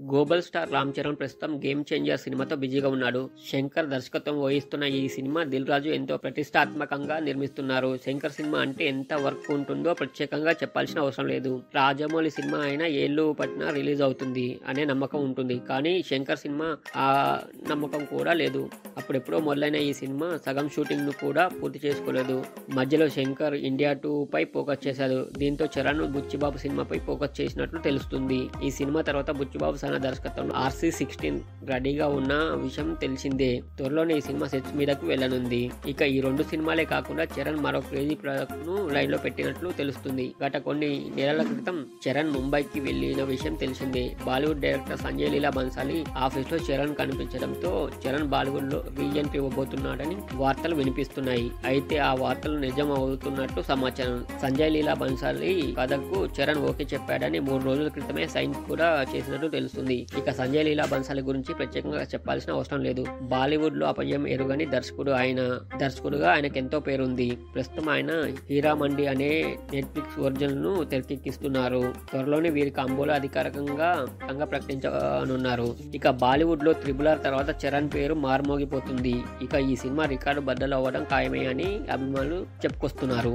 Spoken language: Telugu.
గ్లోబల్ స్టార్ రామ్ చరణ్ ప్రస్తుతం గేమ్ చేంజర్ సినిమాతో బిజీగా ఉన్నాడు. శంకర్ దర్శకత్వం వహిస్తున్న ఈ సినిమా దిల్ రాజు ఎంతో ప్రతిష్టాత్మకంగా నిర్మిస్తున్నారు. శంకర్ సినిమా అంటే ఎంత వర్క్ ఉంటుందో ప్రత్యేకంగా చెప్పాల్సిన అవసరం లేదు. రాజమౌళి సినిమా అయినా ఏళ్ళు పట్టినా రిలీజ్ అవుతుంది అనే నమ్మకం ఉంటుంది. కానీ శంకర్ సినిమా ఆ నమ్మకం కూడా లేదు. అప్పుడెప్పుడో మొదలైన ఈ సినిమా సగం షూటింగ్ ను కూడా పూర్తి చేసుకోలేదు. మధ్యలో శంకర్ ఇండియా 2 పై ఫోకస్ చేశాడు. దీంతో చరణ్ బుచ్చిబాబు సినిమాపై ఫోకస్ చేసినట్లు తెలుస్తుంది. ఈ సినిమా తర్వాత బుచ్చిబాబు దర్శకత్వంలో RC16 రెడీగా ఉన్న విషయం తెలిసిందే. త్వరలోనే ఈ సినిమా సెట్స్ మీదకు వెళ్లనుంది. ఇక ఈ 2 సినిమాలే కాకుండా చరణ్ మరో క్రేజీ ప్రాజెక్ట్ ను లైన్ లో పెట్టినట్లు తెలుస్తుంది. గత కొన్ని నెలల క్రితం చరణ్ ముంబైకి వెళ్లిన విషయం తెలిసిందే. బాలీవుడ్ డైరెక్టర్ సంజయ్ లీలా బన్సాలి ఆఫీస్ లో చరణ్ కనిపించడంతో చరణ్ బాలీవుడ్ లో రీఎంట్రీ ఇవ్వబోతున్నాడని వార్తలు వినిపిస్తున్నాయి. అయితే ఆ వార్తలు నిజం అవుతున్నట్లు సమాచారం. సంజయ్ లీలా బన్సాలి కథకు చరణ్ ఓకే చెప్పాడని 3 రోజుల క్రితమే సైన్ కూడా చేసినట్లు తెలుస్తుంది. ఇక సంజయ్ లీలా బన్సాలి గురించి ప్రత్యేకంగా చెప్పాల్సిన అవసరం లేదు. బాలీవుడ్ లో అపజయం ఎరుగని దర్శకుడుగా ఆయనకు ఎంతో పేరుంది. ప్రస్తుతం ఆయన హీరామండి అనే నెట్ఫ్లిక్స్ ఒరిజినల్ ను తెరకెక్కిస్తున్నారు. త్వరలోనే వీరి కాంబోలో అధికారికంగా ప్రకటించనున్నారు. ఇక బాలీవుడ్ లో RRR తర్వాత చరణ్ పేరు మారుమోగిపోతుంది. ఇక ఈ సినిమా రికార్డు బద్దలు అవ్వడం ఖాయమే అని అభిమానులు చెప్పుకొస్తున్నారు.